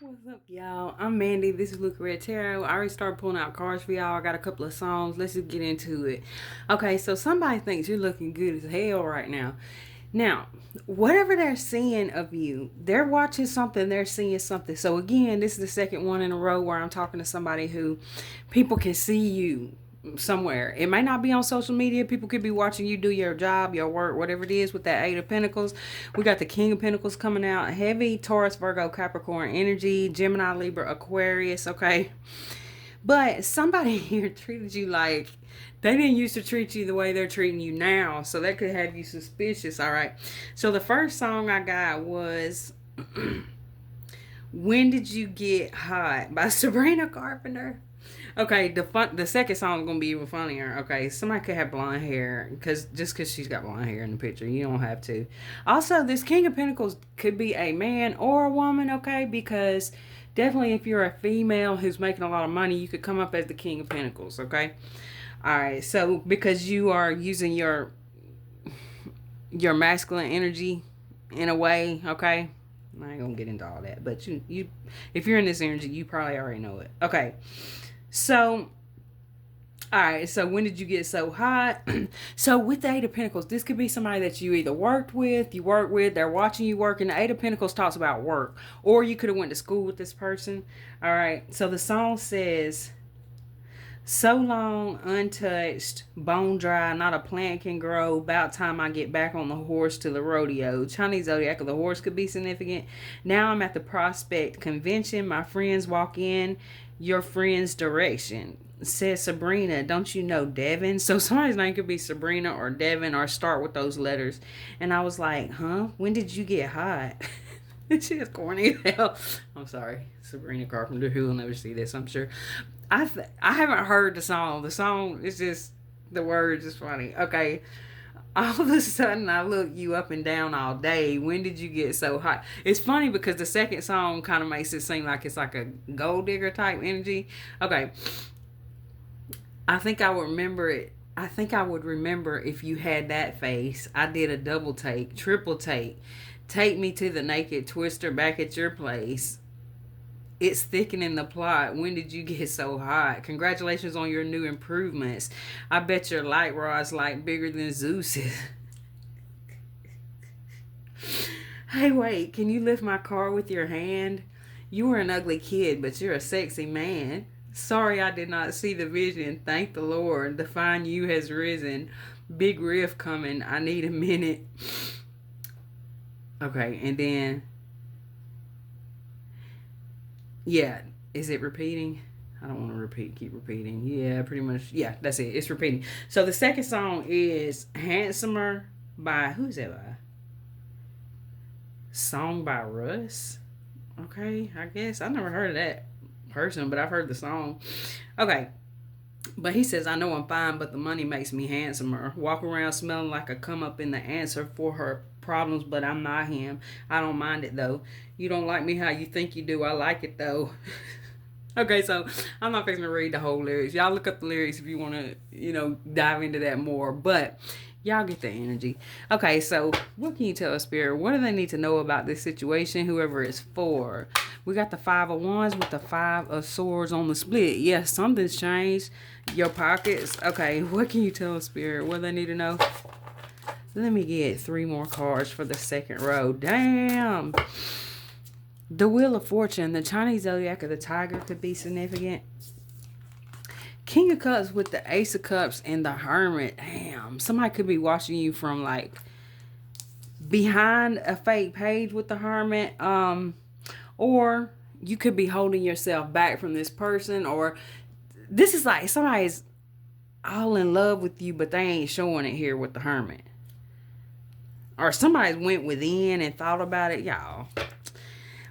What's up, y'all? I'm Mandy. This is Luca Red Tarot. I already started pulling out cards for y'all. I got a couple of songs. Let's just get into it. Okay, so somebody thinks you're looking good as hell right now. Now, whatever they're seeing of you, they're watching something, they're seeing something. So, again, this is the second one in a row where I'm talking to somebody who people can see you somewhere. It might not be on social media. People could be watching you do your job, your work, whatever it is with that Eight of Pentacles. We got the King of Pentacles coming out. Heavy Taurus, Virgo, Capricorn energy. Gemini, Libra, Aquarius. Okay. But somebody here treated you like they didn't used to treat you the way they're treating you now. So that could have you suspicious. All right. So the first song I got was When Did You Get Hot by Sabrina Carpenter. Okay, the second song is gonna be even funnier. Okay, somebody could have blonde hair because she's got blonde hair in the picture, you don't have to. Also, this King of Pentacles could be a man or a woman. Okay, because definitely if you're a female who's making a lot of money, you could come up as the King of Pentacles. Okay, all right. So because you are using your masculine energy in a way. Okay, I ain't gonna get into all that, but you if you're in this energy, you probably already know it. Okay. So, all right. So, when did you get so hot? So, with the Eight of Pentacles, this could be somebody that you either you work with, they're watching you work. And the Eight of Pentacles talks about work, or you could have went to school with this person. All right. So the song says, "So long, untouched, bone dry, not a plant can grow. About time I get back on the horse to the rodeo." Chinese zodiac of the horse could be significant. Now I'm at the prospect convention. My friends walk in your friend's direction. Says Sabrina, don't you know Devin? So somebody's name could be Sabrina or Devin or start with those letters. And I was like, huh? When did you get hot? She is corny as hell. I'm sorry, Sabrina Carpenter, who will never see this, I'm sure. I haven't heard the song. The song is just the words is funny. Okay, all of a sudden I look you up and down all day. When did you get so hot? It's funny because the second song kind of makes it seem like it's like a gold digger type energy. Okay, I think I would remember it. I think I would remember if you had that face. I did a double take, triple take. Take me to the naked twister back at your place. It's thickening the plot. When did you get so hot? Congratulations on your new improvements. I bet your light rod's like bigger than Zeus's. Hey, wait, can you lift my car with your hand? You were an ugly kid, but you're a sexy man. Sorry I did not see the vision. Thank the Lord. The fine you has risen. Big riff coming. I need a minute. Okay, and then, yeah, is it repeating? I don't want to keep repeating. Yeah, pretty much. Yeah, that's it. It's repeating. So the second song is Handsomer by, who's that by? Song by Russ. Okay, I guess. I never heard of that person, but I've heard the song. Okay. But he says, I know I'm fine, but the money makes me handsomer. Walk around smelling like a come up in the answer for her problems, but I'm not him. I don't mind it though. You don't like me how you think you do. I like it though. Okay, so I'm not fixing to read the whole lyrics. Y'all look up the lyrics if you want to, dive into that more. But y'all get the energy. Okay, so what can you tell us, Spirit? What do they need to know about this situation, whoever it's for? We got the Five of Wands with the Five of Swords on the split. Yes, something's changed. Your pockets. Okay, what can you tell us, Spirit? What do they need to know? Let me get 3 more cards for the second row. Damn. The Wheel of Fortune, the Chinese zodiac of the tiger could be significant. King of Cups with the Ace of Cups and the Hermit. Damn, somebody could be watching you from like behind a fake page with the Hermit. Or you could be holding yourself back from this person, or this is like somebody's all in love with you, but they ain't showing it here with the Hermit. Or somebody's went within and thought about it, y'all.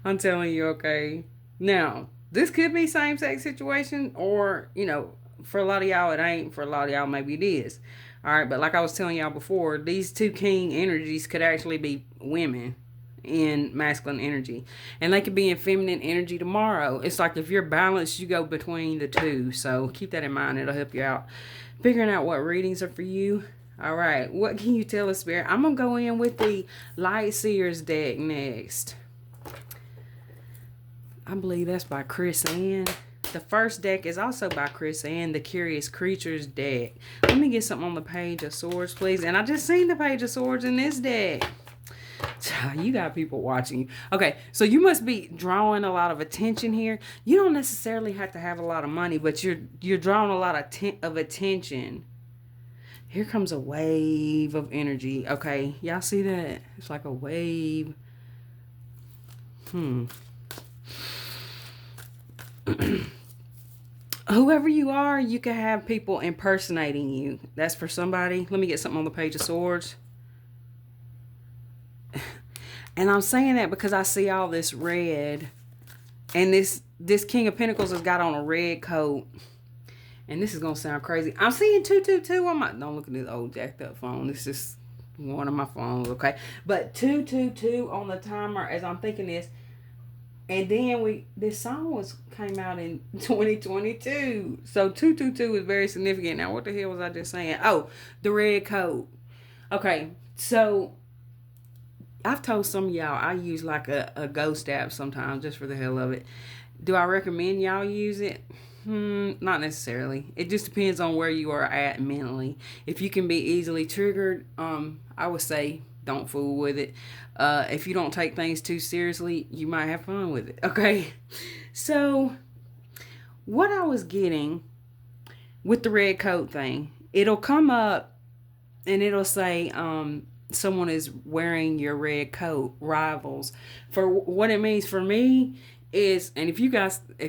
I'm telling you, okay. Now, this could be same-sex situation, or, for a lot of y'all, it ain't. For a lot of y'all, maybe it is. All right, but like I was telling y'all before, these two king energies could actually be women in masculine energy. And they could be in feminine energy tomorrow. It's like if you're balanced, you go between the two. So keep that in mind. It'll help you out figuring out what readings are for you. All right, what can you tell us, Spirit? I'm going to go in with the Light Seers deck next. I believe that's by Chris Ann. The first deck is also by Chris Ann, the Curious Creatures deck. Let me get something on the Page of Swords, please. And I just seen the Page of Swords in this deck. You got people watching you. Okay, so you must be drawing a lot of attention here. You don't necessarily have to have a lot of money, but you're drawing a lot of attention. Here comes a wave of energy. Okay, y'all see that? It's like a wave. Whoever you are, you can have people impersonating you. That's for somebody. Let me get something on the Page of Swords. And I'm saying that because I see all this red. And this King of Pentacles has got on a red coat. And this is going to sound crazy. I'm seeing 222 on my... Don't look at this old jacked up phone. This is one of my phones, okay? But 222 on the timer as I'm thinking this. And then this song came out in 2022. So 222 is very significant. Now, what the hell was I just saying? Oh, the red coat. Okay, so I've told some of y'all I use like a ghost app sometimes just for the hell of it. Do I recommend y'all use it? Not necessarily. It just depends on where you are at mentally. If you can be easily triggered, I would say don't fool with it. If you don't take things too seriously, you might have fun with it. Okay. So what I was getting with the red coat thing, it'll come up and it'll say, someone is wearing your red coat, rivals. For what it means for me is, and if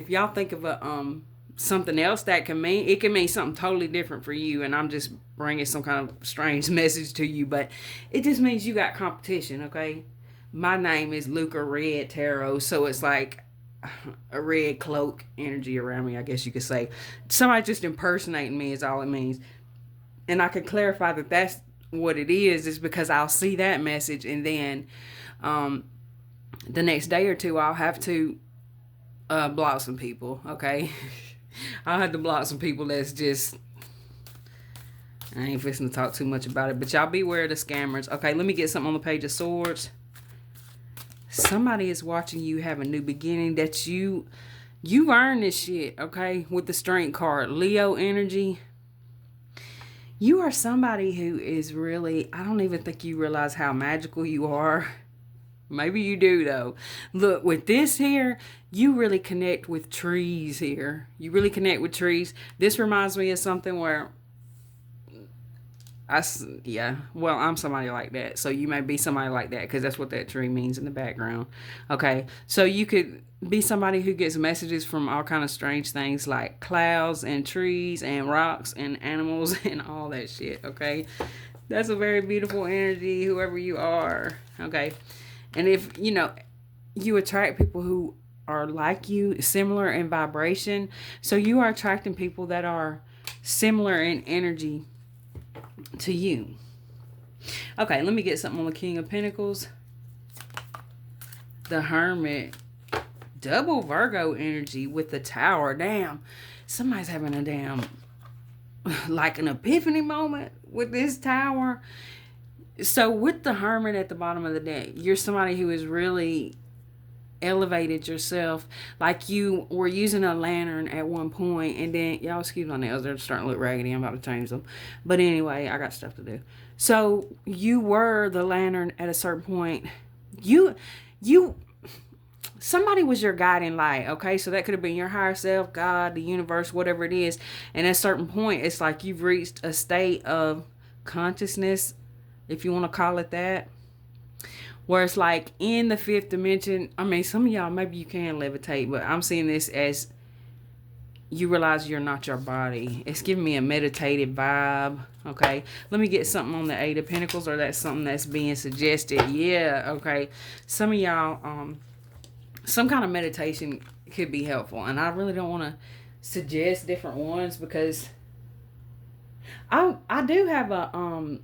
y'all think of a, something else that can mean, it can mean something totally different for you, and I'm just bringing some kind of strange message to you, but it just means you got competition. Okay, my name is Luca Red Tarot, so it's like a red cloak energy around me, I guess you could say. Somebody just impersonating me is all it means. And I can clarify that that's what it is because I'll see that message, and then the next day or two I'll have to block some people. Okay. I'll have to block some people that's just, I ain't fixing to talk too much about it, but y'all beware of the scammers. Okay, let me get something on the Page of Swords. Somebody is watching you have a new beginning that you've earned this shit, okay? With the Strength card, Leo energy. You are somebody who is really, I don't even think you realize how magical you are. Maybe you do, though. Look, with this here, you really connect with trees here. You really connect with trees. This reminds me of something where I'm somebody like that. So you may be somebody like that because that's what that tree means in the background. Okay, so you could be somebody who gets messages from all kind of strange things like clouds and trees and rocks and animals and all that shit. Okay, that's a very beautiful energy, whoever you are. Okay. And if, you attract people who are like you, similar in vibration. So you are attracting people that are similar in energy to you. Okay, let me get something on the King of Pentacles. The Hermit. Double Virgo energy with the Tower. Damn. Somebody's having a damn, like an epiphany moment with this Tower. So with the Hermit at the bottom of the deck, you're somebody who has really elevated yourself. Like you were using a lantern at one point, and then, y'all excuse my nails, they're starting to look raggedy. I'm about to change them. But anyway, I got stuff to do. So you were the lantern at a certain point. Somebody was your guiding light, okay? So that could have been your higher self, God, the universe, whatever it is. And at a certain point, it's like you've reached a state of consciousness, if you want to call it that, where it's like in the fifth dimension. I mean, some of y'all, maybe you can levitate, but I'm seeing this as you realize you're not your body. It's giving me a meditative vibe. Okay, let me get something on the Eight of Pentacles, or that's something that's being suggested. Yeah, okay. Some of y'all, some kind of meditation could be helpful, and I really don't want to suggest different ones because I do have a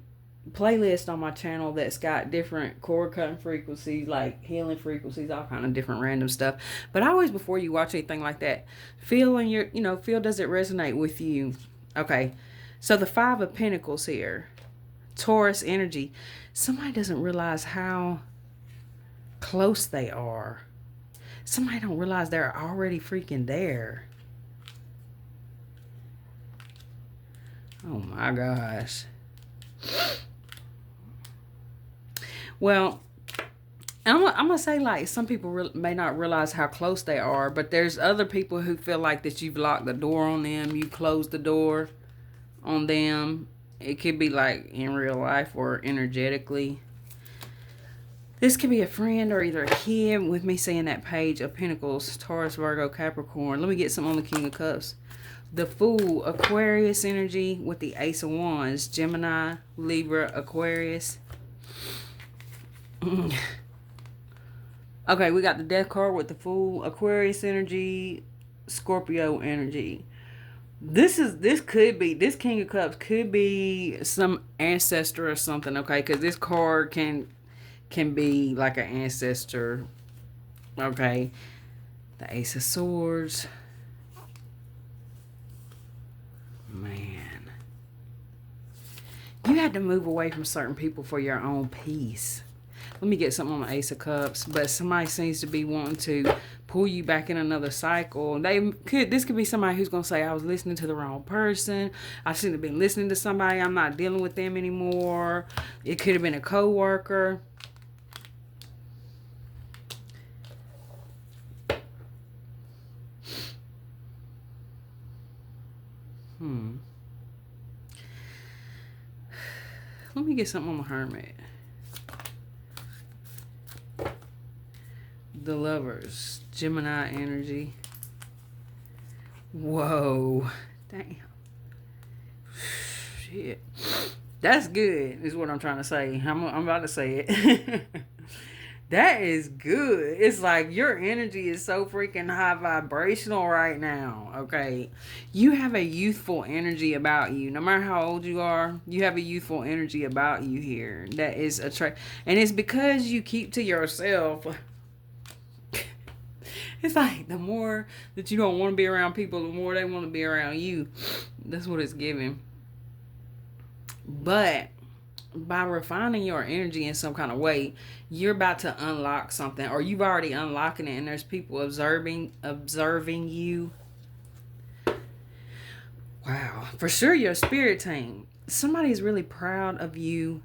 playlist on my channel that's got different cord cutting frequencies, like healing frequencies, all kind of different random stuff. But always, before you watch anything like that, feel does it resonate with you? Okay, so the Five of Pentacles here, Taurus energy. Somebody doesn't realize how close they are. Somebody don't realize they're already freaking there. Oh my gosh. Well, I'm gonna say, like, some people may not realize how close they are, but there's other people who feel like that you've locked the door on them, you closed the door on them. It could be like in real life or energetically. This could be a friend or either a kid, with me saying that Page of Pentacles, Taurus, Virgo, Capricorn. Let me get some on the King of Cups. The Fool, Aquarius energy with the Ace of Wands, Gemini, Libra, Aquarius. Okay, we got the Death card with the Fool, Aquarius energy, Scorpio energy. This King of Cups could be some ancestor or something, okay? Because this card can be like an ancestor, okay? The Ace of Swords. Man. You had to move away from certain people for your own peace. Let me get something on the Ace of Cups. But somebody seems to be wanting to pull you back in another cycle. This could be somebody who's going to say, I was listening to the wrong person. I shouldn't have been listening to somebody. I'm not dealing with them anymore. It could have been a coworker. Let me get something on the Hermit. The Lovers, Gemini energy. Whoa. Damn. Shit. That's good, is what I'm trying to say. I'm about to say it. That is good. It's like your energy is so freaking high vibrational right now. Okay. You have a youthful energy about you. No matter how old you are, you have a youthful energy about you here. That is and it's because you keep to yourself. It's like the more that you don't want to be around people, the more they want to be around you. That's what it's giving. But by refining your energy in some kind of way, you're about to unlock something, or you've already unlocking it, and there's people observing you. Wow. For sure, your spirit team. Somebody's really proud of you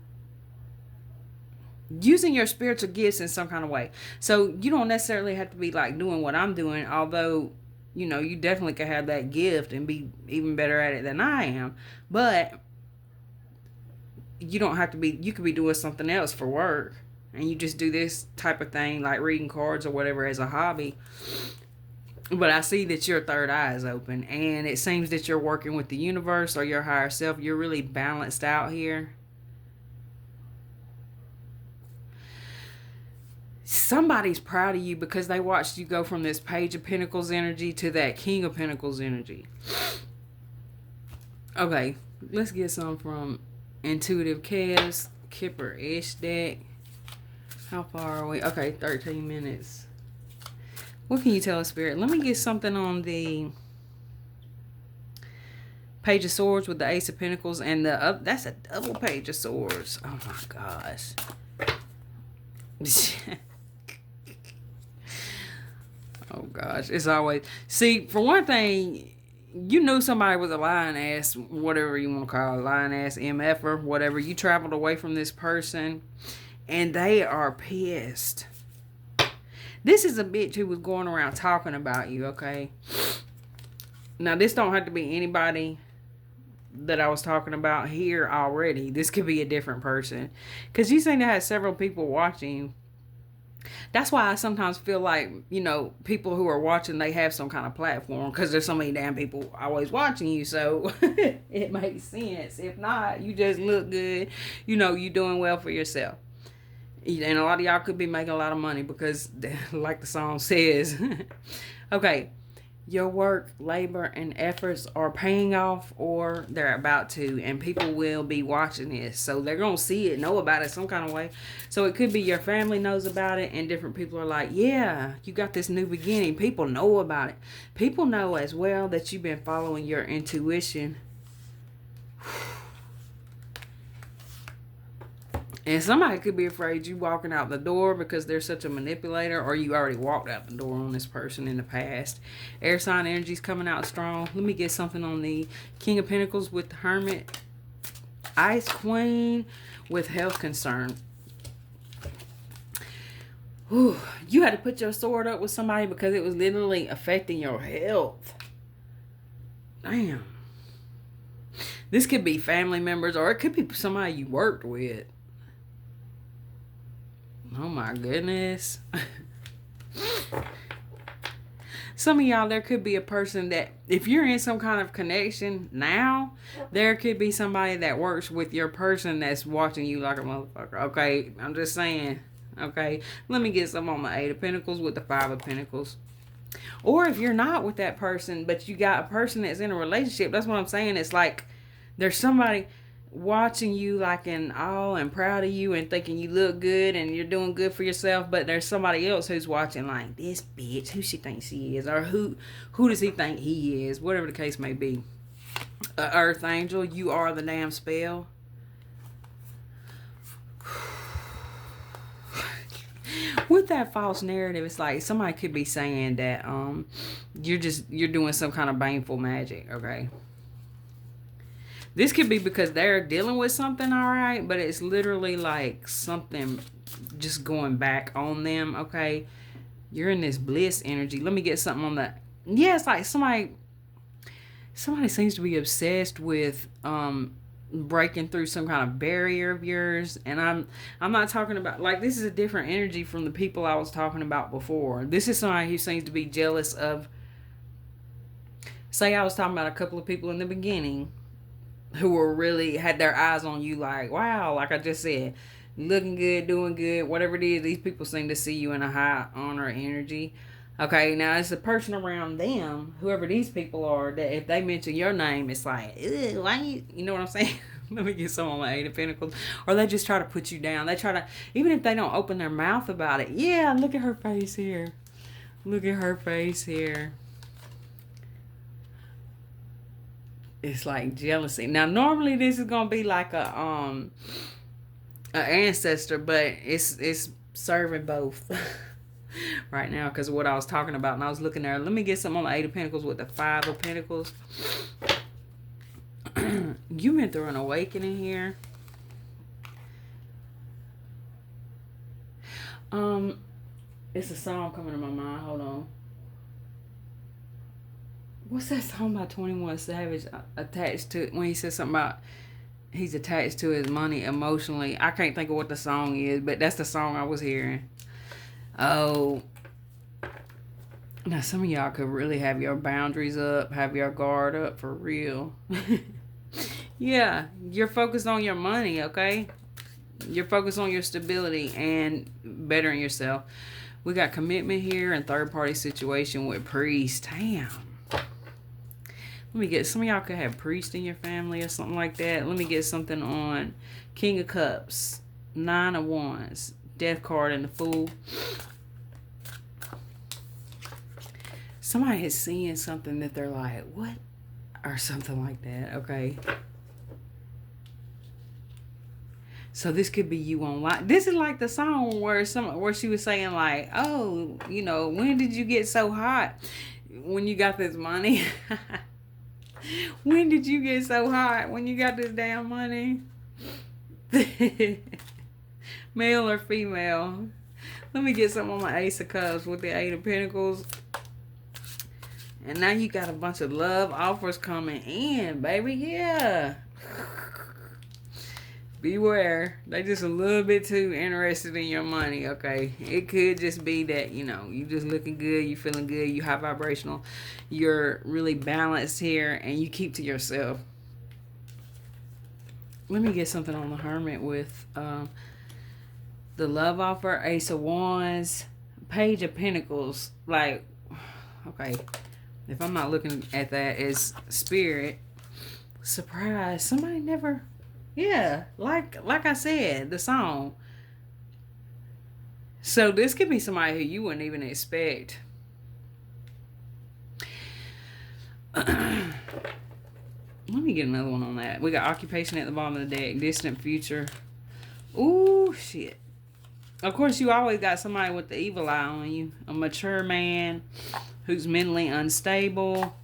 using your spiritual gifts in some kind of way. So you don't necessarily have to be like doing what I'm doing, although, you know, you definitely could have that gift and be even better at it than I am. But you don't have to be, you could be doing something else for work, and you just do this type of thing like reading cards or whatever as a hobby. But I see that your third eye is open, and it seems that you're working with the universe or your higher self. You're really balanced out here. Somebody's proud of you because they watched you go from this Page of Pentacles energy to that King of Pentacles energy. Okay, let's get some from Intuitive Chaos, Kipper Ish deck. How far are we? Okay, 13 minutes. What can you tell us, Spirit? Let me get something on the Page of Swords with the Ace of Pentacles and the that's a double Page of Swords. Oh my gosh. Oh gosh, it's always, see, for one thing, you knew somebody was a lying ass, whatever you want to call it, lying ass MF or whatever. You traveled away from this person and they are pissed. This is a bitch who was going around talking about you, okay? Now, this don't have to be anybody that I was talking about here already. This could be a different person. Because you seem to have several people watching. That's why I sometimes feel like, you know, people who are watching, they have some kind of platform. Because there's so many damn people always watching you. So, it makes sense. If not, you just look good. You know, you're doing well for yourself. And a lot of y'all could be making a lot of money because, like the song says, okay, your work, labor, and efforts are paying off, or they're about to, and people will be watching this. So they're going to see it, know about it some kind of way. So it could be your family knows about it, and different people are like, yeah, you got this new beginning. People know about it. People know as well that you've been following your intuition. And somebody could be afraid you walking out the door because they're such a manipulator, or you already walked out the door on this person in the past. Air sign energy's coming out strong. Let me get something on the King of Pentacles with the Hermit. Ice Queen with health concern. Whew, you had to put your sword up with somebody because it was literally affecting your health. Damn. This could be family members, or it could be somebody you worked with. Oh my goodness. Some of y'all, there could be a person that, if you're in some kind of connection now, there could be somebody that works with your person that's watching you like a motherfucker. Okay, I'm just saying. Okay, let me get some on the Eight of Pentacles with the Five of Pentacles. Or if you're not with that person, but you got a person that's in a relationship, that's what I'm saying. It's like there's somebody watching you like in awe and proud of you and thinking you look good and you're doing good for yourself, but there's somebody else who's watching like, this bitch, who she thinks she is, or who does he think he is, whatever the case may be. Earth Angel, you are the damn spell. With that false narrative, it's like somebody could be saying that you're doing some kind of baneful magic, okay? This could be because they're dealing with something, all right, but it's literally like something just going back on them, okay? You're in this bliss energy. Let me get something on that. Yeah, it's like somebody seems to be obsessed with breaking through some kind of barrier of yours, and I'm not talking about, like, this is a different energy from the people I was talking about before. This is somebody who seems to be jealous of, say I was talking about a couple of people in the beginning who were really had their eyes on you, like, wow, like I just said, looking good, doing good, whatever it is. These people seem to see you in a high honor energy. Okay, now it's the person around them, whoever these people are, that if they mention your name, it's like, why you know what I'm saying? Let me get some on the Eight of Pentacles. Or they just try to put you down. They try to, even if they don't open their mouth about it, yeah, look at her face here. Look at her face here. It's like jealousy. Now, normally this is gonna be like a ancestor, but it's serving both right now because of what I was talking about. And I was looking there. Let me get something on the Eight of Pentacles with the Five of Pentacles. You've been through an awakening here. It's a song coming to my mind. Hold on. What's that song by 21 Savage attached to, when he says something about he's attached to his money emotionally? I can't think of what the song is, but that's the song I was hearing. Oh. Now, some of y'all could really have your boundaries up, have your guard up for real. Yeah, you're focused on your money, okay? You're focused on your stability and bettering yourself. We got commitment here and third-party situation with priest. Damn. Let me get, some of y'all could have priest in your family or something like that. Let me get something on King of Cups, Nine of Wands, Death card, and the Fool. Somebody is seeing something that they're like, what? Or something like that, okay? So this could be you online. This is like the song where she was saying like, oh, you know, when did you get so hot? When you got this money? When did you get so hot? When you got this damn money? Male or female? Let me get some on my Ace of Cups with the Eight of Pentacles. And now you got a bunch of love offers coming in, baby. Yeah. Beware. They just a little bit too interested in your money, okay? It could just be that, you know, you just looking good, you feeling good, you high vibrational, you're really balanced here, and you keep to yourself. Let me get something on the Hermit with the love offer, Ace of Wands, Page of Pentacles. Like, okay, if I'm not looking at that as spirit, surprise, somebody never... Yeah, like I said, the song. So this could be somebody who you wouldn't even expect. Let me get another one on that. We got occupation at the bottom of the deck. Distant future. Ooh, shit. Of course, you always got somebody with the evil eye on you. A mature man who's mentally unstable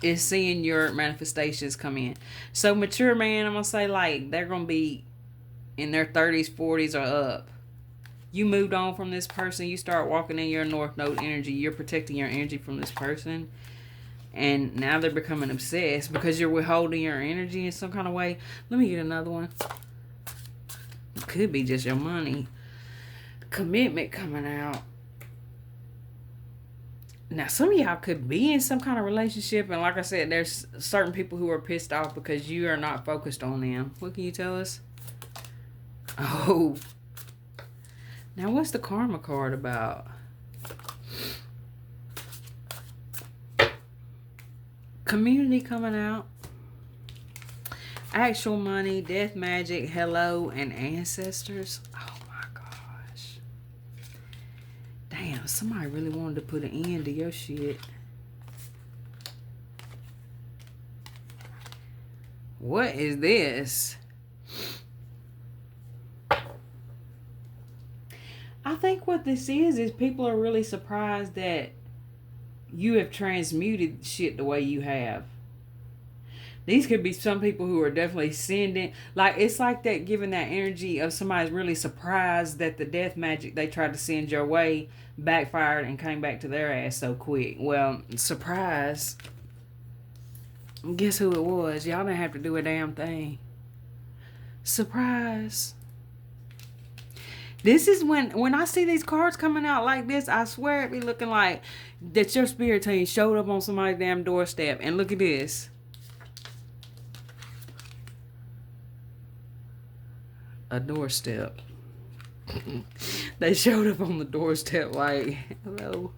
is seeing your manifestations come in. So, mature man, I'm going to say, like, they're going to be in their 30s, 40s, or up. You moved on from this person. You start walking in your North Node energy. You're protecting your energy from this person. And now they're becoming obsessed because you're withholding your energy in some kind of way. Let me get another one. It could be just your money. Commitment coming out. Now, some of y'all could be in some kind of relationship. And like I said, there's certain people who are pissed off because you are not focused on them. What can you tell us? Oh. Now, what's the karma card about? Community coming out. Actual money, death magic, hello, and ancestors. Oh my gosh. Damn, somebody really wanted to put an end to your shit. What is this? I think what this is people are really surprised that you have transmuted shit the way you have. These could be some people who are definitely sending, like, it's like that, giving that energy of somebody's really surprised that the death magic they tried to send your way backfired and came back to their ass so quick. Well, surprise. Guess who it was? Y'all didn't have to do a damn thing. Surprise. This is when I see these cards coming out like this, I swear it be looking like that your spirit team showed up on somebody's damn doorstep. And look at this. A doorstep. They showed up on the doorstep like, hello.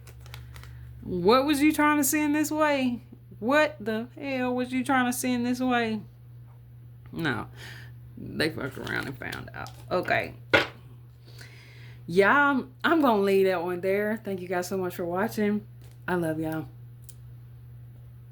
What was you trying to send this way? What the hell was you trying to send this way? No. They fucked around and found out. Okay. Yeah, I'm going to leave that one there. Thank you guys so much for watching. I love y'all.